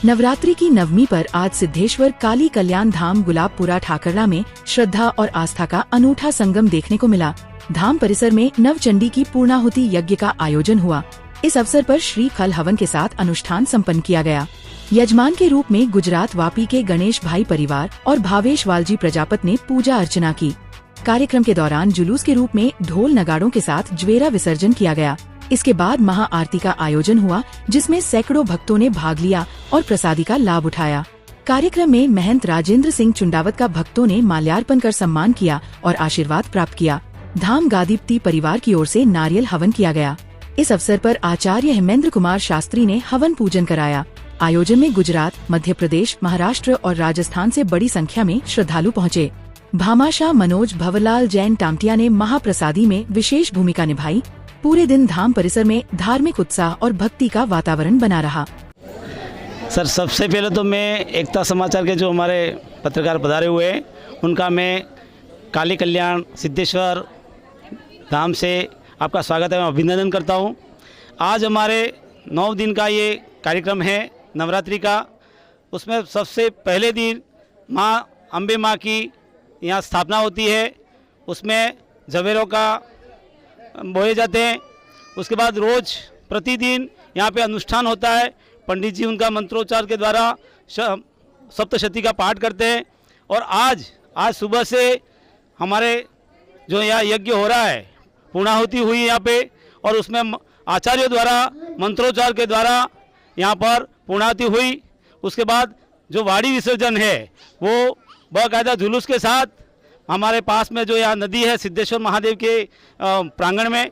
नवरात्रि की नवमी पर आज सिद्धेश्वर काली कल्याण धाम गुलाबपुरा ठाकरला में श्रद्धा और आस्था का अनूठा संगम देखने को मिला। धाम परिसर में नवचंडी की पूर्णाहुति यज्ञ का आयोजन हुआ। इस अवसर पर श्री फल हवन के साथ अनुष्ठान संपन्न किया गया। यजमान के रूप में गुजरात वापी के गणेश भाई परिवार और भावेश वालजी प्रजापत ने पूजा अर्चना की। कार्यक्रम के दौरान जुलूस के रूप में ढोल नगाड़ों के साथ ज्वेरा विसर्जन किया गया। इसके बाद महा आरती का आयोजन हुआ, जिसमें सैकड़ों भक्तों ने भाग लिया और प्रसादी का लाभ उठाया। कार्यक्रम में महंत राजेंद्र सिंह चुंडावत का भक्तों ने माल्यार्पण कर सम्मान किया और आशीर्वाद प्राप्त किया। धाम गादीपति परिवार की ओर से नारियल हवन किया गया। इस अवसर पर आचार्य हेमेंद्र कुमार शास्त्री ने हवन पूजन कराया। आयोजन में गुजरात, मध्य प्रदेश, महाराष्ट्र और राजस्थान से बड़ी संख्या में श्रद्धालु पहुँचे। भामाशाह मनोज भवरलाल जैन टामटिया ने महाप्रसादी में विशेष भूमिका निभाई। पूरे दिन धाम परिसर में धार्मिक उत्साह और भक्ति का वातावरण बना रहा। सर, सबसे पहले तो मैं एकता समाचार के जो हमारे पत्रकार पधारे हुए हैं उनका मैं काली कल्याण सिद्धेश्वर धाम से आपका स्वागत है, मैं अभिनंदन करता हूं। आज हमारे 9 दिन का ये कार्यक्रम है नवरात्रि का। उसमें सबसे पहले दिन माँ अम्बे माँ की यहाँ स्थापना होती है। उसमें जवेरों का बोए जाते हैं। उसके बाद रोज़ प्रतिदिन यहाँ पे अनुष्ठान होता है। पंडित जी उनका मंत्रोच्चार के द्वारा सप्तशती का पाठ करते हैं। और आज सुबह से हमारे जो यहाँ यज्ञ हो रहा है, पूर्णाहुति हुई यहाँ पे, और उसमें आचार्यों द्वारा मंत्रोच्चार के द्वारा यहाँ पर पूर्णाहुति हुई। उसके बाद जो वाड़ी विसर्जन है वो बाकायदा जुलूस के साथ हमारे पास में जो यहाँ नदी है सिद्धेश्वर महादेव के प्रांगण में,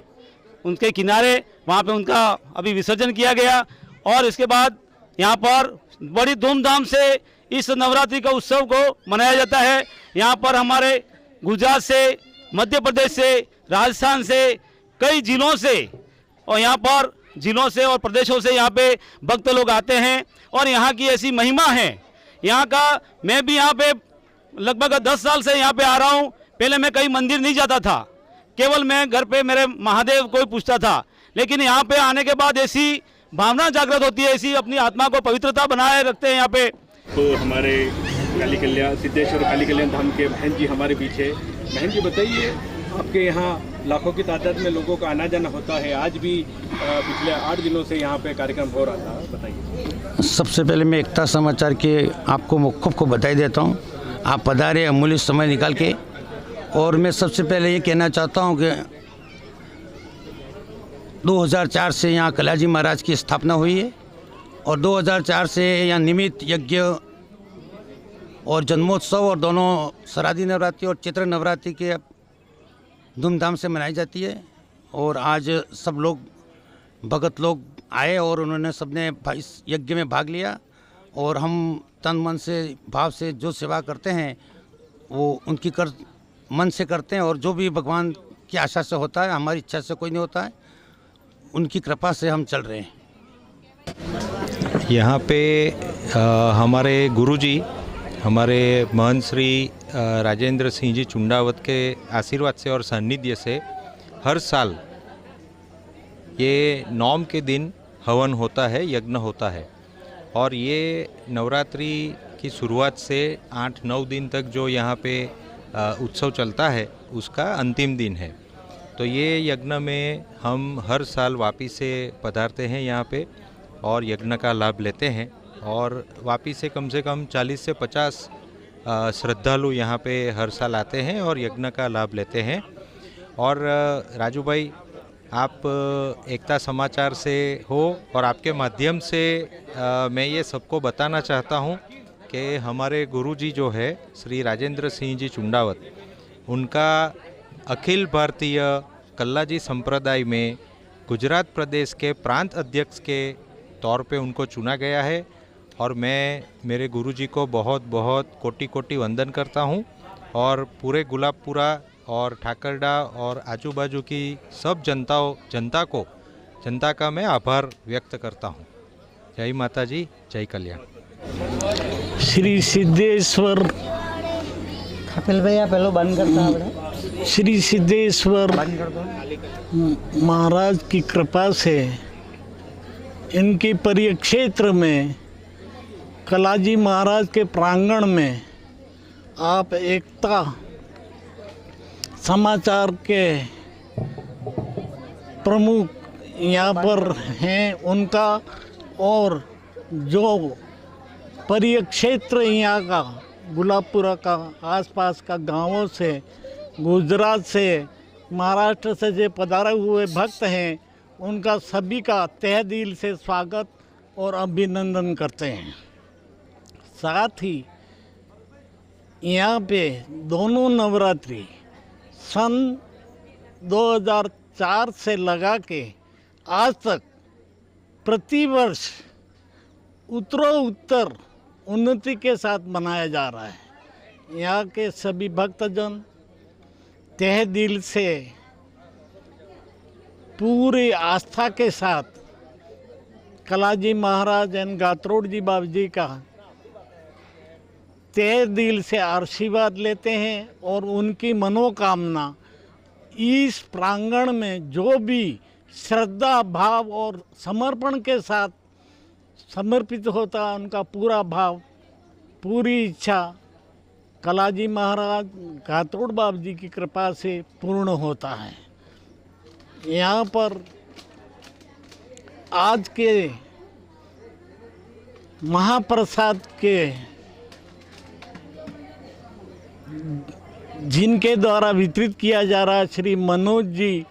उनके किनारे वहाँ पे उनका अभी विसर्जन किया गया। और इसके बाद यहाँ पर बड़ी धूमधाम से इस नवरात्रि का उत्सव को मनाया जाता है। यहाँ पर हमारे गुजरात से, मध्य प्रदेश से, राजस्थान से, कई जिलों से और यहाँ पर जिलों से और प्रदेशों से यहाँ पे भक्त लोग आते हैं। और यहाँ की ऐसी महिमा है यहाँ का। मैं भी यहाँ पे लगभग 10 साल से यहाँ पे आ रहा हूँ। पहले मैं कहीं मंदिर नहीं जाता था, केवल मैं घर पे मेरे महादेव को ही पूछता था। लेकिन यहाँ पे आने के बाद ऐसी भावना जागृत होती है, ऐसी अपनी आत्मा को पवित्रता बनाए रखते हैं यहाँ पे। तो हमारे काली कल्याण सिद्धेश्वर काली कल्याण धाम के बहन जी हमारे पीछे। बहन जी बताइए, आपके यहाँ लाखों की तादाद में लोगों का आना जाना होता है। आज भी पिछले 8 दिनों से यहाँ पे कार्यक्रम हो रहा था, बताइए। सबसे पहले मैं एकता समाचार के आपको मौक़िफ़ को बधाई देता हूँ। आप पधारे अमूल्य समय निकाल के। और मैं सबसे पहले ये कहना चाहता हूँ कि 2004 से यहाँ कल्याजी महाराज की स्थापना हुई है और 2004 से यहाँ निमित्त यज्ञ और जन्मोत्सव और दोनों श्राद्धी नवरात्रि और चैत्र नवरात्रि के धूमधाम से मनाई जाती है। और आज सब लोग भगत लोग आए और उन्होंने सबने इस यज्ञ में भाग लिया। और हम तन मन से भाव से जो सेवा करते हैं वो उनकी मन से करते हैं। और जो भी भगवान की आशा से होता है, हमारी इच्छा से कोई नहीं होता है, उनकी कृपा से हम चल रहे हैं। यहाँ पे हमारे गुरुजी, हमारे महंत श्री राजेंद्र सिंह जी चुंडावत के आशीर्वाद से और सानिध्य से हर साल ये 9 के दिन हवन होता है, यज्ञ होता है। और ये नवरात्रि की शुरुआत से 8-9 दिन तक जो यहाँ पे उत्सव चलता है उसका अंतिम दिन है। तो ये यज्ञ में हम हर साल वापी से पधारते हैं यहाँ पे और यज्ञ का लाभ लेते हैं। और वापी से कम 40 से 50 श्रद्धालु यहाँ पे हर साल आते हैं और यज्ञ का लाभ लेते हैं। और राजू भाई, आप एकता समाचार से हो और आपके माध्यम से मैं ये सबको बताना चाहता हूँ कि हमारे गुरुजी जो है श्री राजेंद्र सिंह जी चुंडावत, उनका अखिल भारतीय कल्लाजी संप्रदाय में गुजरात प्रदेश के प्रांत अध्यक्ष के तौर पे उनको चुना गया है। और मैं मेरे गुरुजी को बहुत बहुत कोटि वंदन करता हूँ। और पूरे गुलाबपुरा और ठाकरडा और आजू बाजू की सब जनता का मैं आभार व्यक्त करता हूँ। जय माता जी, जय कल्याण। श्री सिद्धेश्वर कपिल भैया पहले बंद करता है। श्री सिद्धेश्वर महाराज की कृपा से इनके परिक्षेत्र में कलाजी महाराज के प्रांगण में आप एकता समाचार के प्रमुख यहाँ पर हैं उनका, और जो परिक्षेत्र यहाँ का गुलाबपुरा का आसपास का गांवों से, गुजरात से, महाराष्ट्र से जो पधारे हुए भक्त हैं उनका सभी का तहे दिल से स्वागत और अभिनंदन करते हैं। साथ ही यहाँ पे दोनों नवरात्रि सन 2004 से लगा के आज तक प्रतिवर्ष उत्तरोत्तर उन्नति के साथ मनाया जा रहा है। यहाँ के सभी भक्तजन तहे दिल से पूरी आस्था के साथ कलाजी महाराज एंड गात्रोड़ जी बाबा जी का तहे दिल से आशीर्वाद लेते हैं और उनकी मनोकामना इस प्रांगण में जो भी श्रद्धा भाव और समर्पण के साथ समर्पित होता है, उनका पूरा भाव, पूरी इच्छा कलाजी महाराज गात्रोड़ बाबा जी की कृपा से पूर्ण होता है। यहाँ पर आज के महाप्रसाद के जिनके द्वारा वितरित किया जा रहा है, श्री मनोज जी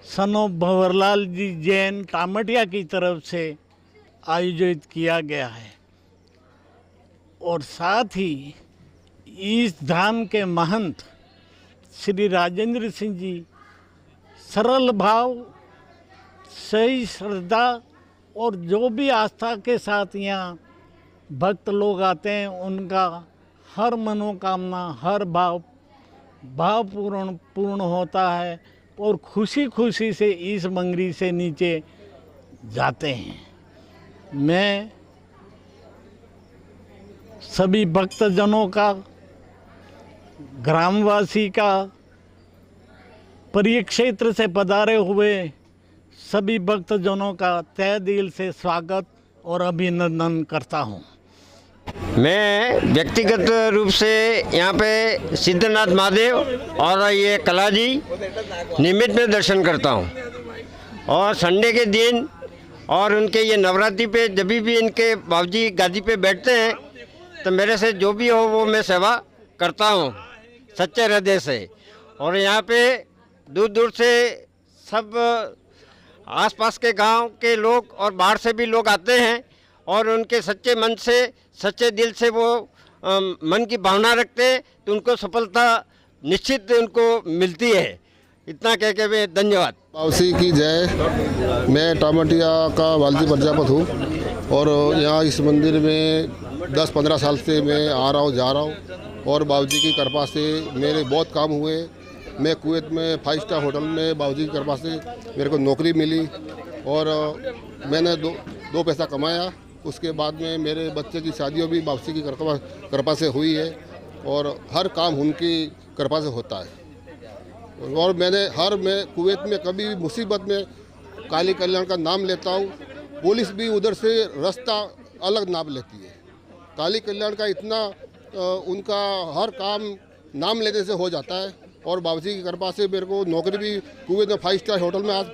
सनो भंवरलाल जी जैन टामटिया की तरफ से आयोजित किया गया है। और साथ ही इस धाम के महंत श्री राजेंद्र सिंह जी सरल भाव, सही श्रद्धा और जो भी आस्था के साथ यहाँ भक्त लोग आते हैं उनका हर मनोकामना, हर भाव पूर्ण होता है और खुशी खुशी से इस मंगरी से नीचे जाते हैं। मैं सभी भक्तजनों का, ग्रामवासी का, परिक्षेत्र से पधारे हुए सभी भक्तजनों का तहे दिल से स्वागत और अभिनंदन करता हूँ। मैं व्यक्तिगत रूप से यहाँ पे सिद्धनाथ महादेव और ये कलाजी निमित्त में दर्शन करता हूँ, और संडे के दिन और उनके ये नवरात्रि पे जब भी इनके बाबूजी गादी पे बैठते हैं तो मेरे से जो भी हो वो मैं सेवा करता हूँ सच्चे हृदय से। और यहाँ पे दूर दूर से सब आसपास के गांव के लोग और बाहर से भी लोग आते हैं और उनके सच्चे मन से, सच्चे दिल से वो मन की भावना रखते हैं तो उनको सफलता निश्चित उनको मिलती है। इतना कह के मैं धन्यवाद। बावसी की जय। मैं टामटिया का वालजी प्रजापत हूँ और यहाँ इस मंदिर में 10-15 साल से मैं आ रहा हूँ, जा रहा हूँ, और बाबूजी की कृपा से मेरे बहुत काम हुए। मैं कुवैत में 5 स्टार होटल में बाबूजी की कृपा से मेरे को नौकरी मिली और मैंने दो पैसा कमाया। उसके बाद में मेरे बच्चे की शादियों भी बाबूजी की कृपा से हुई है और हर काम उनकी कृपा से होता है। और मैं कुवैत में कभी भी मुसीबत में काली कल्याण का नाम लेता हूँ, पुलिस भी उधर से रास्ता अलग नाम लेती है। काली कल्याण का इतना उनका हर काम नाम लेने से हो जाता है और बाबूजी की कृपा से मेरे को नौकरी भी कुवैत में 5 स्टार होटल में आज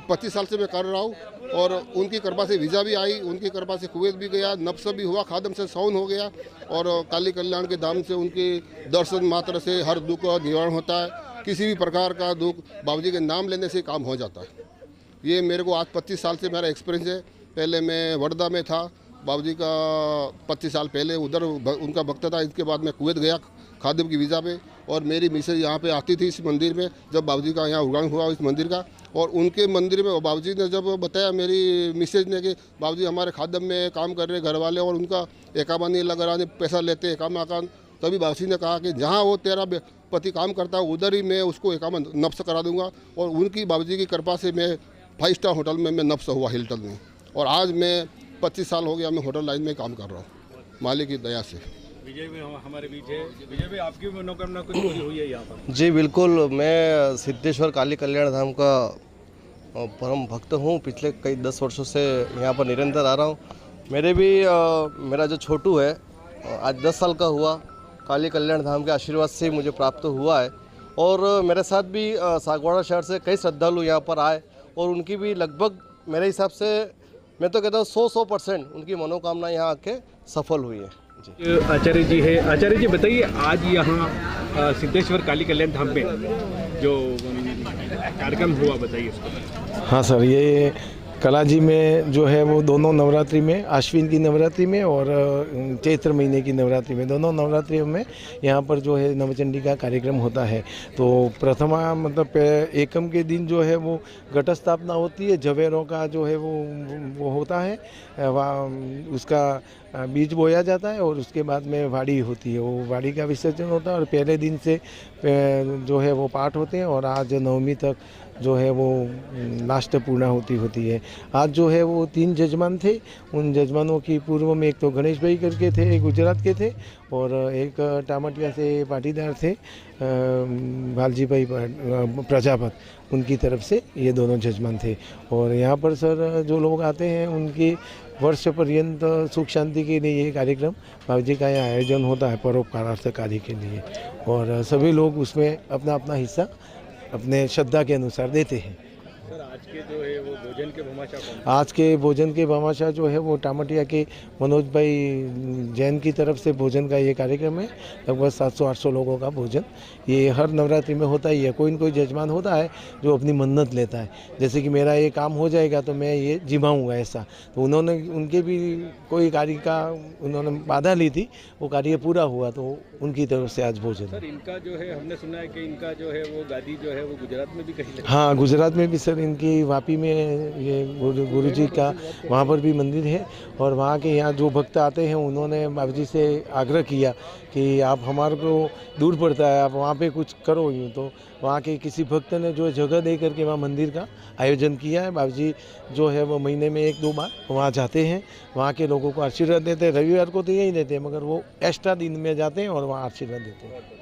25 साल से मैं कर रहा हूँ और उनकी कृपा से वीज़ा भी आई, उनकी कृपा से कुवैत भी गया, नफ्स भी हुआ, खादम से सौन हो गया और काली कल्याण के धाम से उनके दर्शन मात्र से हर दुख का निवारण होता है। किसी भी प्रकार का दुख बाबूजी के नाम लेने से काम हो जाता है। ये मेरे को आज 25 साल से मेरा एक्सपीरियंस है। पहले मैं वर्धा में था, बाबूजी का 25 साल पहले उधर उनका भक्त था। इसके बाद मैं कुवैत गया खादिम की वीज़ा पे और मेरी मिसेज यहाँ पे आती थी इस मंदिर में जब बाबूजी का यहाँ उद्घाटन हुआ इस मंदिर का। और उनके मंदिर में बाबूजी ने जब बताया मेरी मिसेज ने कि बाबूजी हमारे खादम में काम कर रहे घर वाले और उनका एकामा नहीं लगा रहा, पैसा लेते एकामा का, तभी बाबूजी ने कहा कि जहाँ वो तेरा पति काम करता है उधर ही मैं उसको एकामा नफ्स करा दूँगा। और उनकी बाबूजी की कृपा से मैं 5 स्टार होटल में मैं नफ्स हुआ हिल्टन में और आज मैं 25 साल हो गया मैं होटल लाइन में काम कर रहा हूँ मालिक की दया से। विजय भी हमारे बीच है। विजय भी आपकी मनोकामना कुछ पूरी हुई है यहाँ पर? जी बिल्कुल, मैं सिद्धेश्वर काली कल्याण धाम का परम भक्त हूँ। पिछले कई 10 वर्षों से यहाँ पर निरंतर आ रहा हूँ। मेरा जो छोटू है आज 10 साल का हुआ, काली कल्याण धाम के आशीर्वाद से मुझे प्राप्त हुआ है। और मेरे साथ भी सागवाड़ा शहर से कई श्रद्धालु यहाँ पर आए और उनकी भी लगभग मेरे हिसाब से मैं तो कहता हूँ 100% उनकी मनोकामना यहाँ आके सफल हुई है जी। आचार्य जी है, आचार्य जी बताइए आज यहाँ सिद्धेश्वर काली कल्याण धाम पे जो कार्यक्रम हुआ बताइए उसको। हाँ सर, ये कलाजी में जो है वो दोनों नवरात्रि में, आश्विन की नवरात्रि में और चैत्र महीने की नवरात्रि में, दोनों नवरात्रियों में यहाँ पर जो है नवचंडी का कार्यक्रम होता है। तो प्रथमा मतलब एकम के दिन जो है वो घट स्थापना होती है, जवेरों का जो है वो होता है, उसका बीज बोया जाता है और उसके बाद में वाड़ी होती है, वो वाड़ी का विसर्जन होता है और पहले दिन से जो है वो पाठ होते हैं और आज नवमी तक जो है वो लास्ट पूर्णाहुति होती है। आज जो है वो 3 जजमान थे, उन जजमानों की पूर्व में एक तो गणेश भाई करके थे, एक गुजरात के थे और एक टामटिया से पाटीदार थे भालजी भाई प्रजापत, उनकी तरफ से ये दोनों जजमान थे। और यहाँ पर सर जो लोग आते हैं उनकी वर्ष पर्यंत सुख शांति के लिए ये कार्यक्रम बाबूजी का यहाँ आयोजन होता है परोपकारार्थ कार्य के लिए, और सभी लोग उसमें अपना अपना हिस्सा अपने श्रद्धा के अनुसार देते हैं। सर आज के जो है वो भोजन के भामाशाह कौन? आज के भोजन के भामाशाह जो है वो टामटिया के मनोज भाई जैन की तरफ से भोजन का ये कार्यक्रम है। लगभग 700-800 लोगों का भोजन ये हर नवरात्रि में होता ही है। कोई न कोई जजमान होता है जो अपनी मन्नत लेता है, जैसे कि मेरा ये काम हो जाएगा तो मैं ये जिमाऊँगा ऐसा, तो उन्होंने उनके भी कोई कार्य का उन्होंने बाधा ली थी, वो कार्य पूरा हुआ तो उनकी तरफ से आज भोजन। सर इनका जो है हमने सुना है कि इनका जो है वो गादी जो है वो गुजरात में भी कहीं। हाँ, गुजरात में भी सर इनकी वापी में ये गुरु जी का वहाँ पर भी मंदिर है और वहाँ के यहाँ जो भक्त आते हैं उन्होंने बाबूजी से आग्रह किया कि आप हमारे को दूर पड़ता है, आप वहाँ पे कुछ करो यूँ, तो वहाँ के किसी भक्त ने जो जगह दे करके वहाँ मंदिर का आयोजन किया है। बाबूजी जो है वो महीने में 1-2 बार वहाँ जाते हैं, वहाँ के लोगों को आशीर्वाद देते हैं। रविवार को तो यही देते हैं मगर वो एक्स्ट्रा दिन में जाते हैं और वहाँ आशीर्वाद देते हैं।